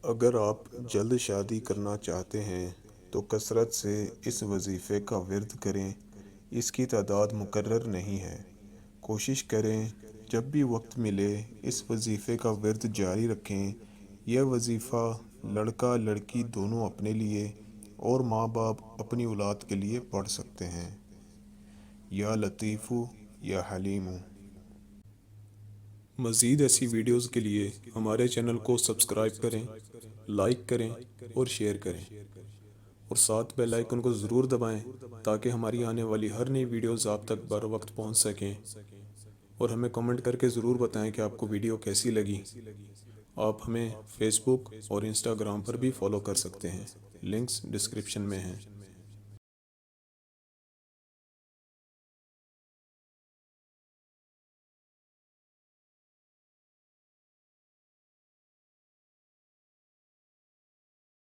اگر آپ جلد شادی کرنا چاہتے ہیں تو کثرت سے اس وظیفے کا ورد کریں۔ اس کی تعداد مقرر نہیں ہے۔ کوشش کریں جب بھی وقت ملے اس وظیفے کا ورد جاری رکھیں۔ یہ وظیفہ لڑکا لڑکی دونوں اپنے لیے اور ماں باپ اپنی اولاد کے لیے پڑھ سکتے ہیں۔ یا لطیفو یا حلیمو۔ مزید ایسی ویڈیوز کے لیے ہمارے چینل کو سبسکرائب کریں، لائک کریں اور شیئر کریں، اور ساتھ بیل آئیکن کو ضرور دبائیں تاکہ ہماری آنے والی ہر نئی ویڈیوز آپ تک بر وقت پہنچ سکیں۔ اور ہمیں کمنٹ کر کے ضرور بتائیں کہ آپ کو ویڈیو کیسی لگی۔ آپ ہمیں فیس بک اور انسٹاگرام پر بھی فالو کر سکتے ہیں، لنکس ڈسکرپشن میں ہیں۔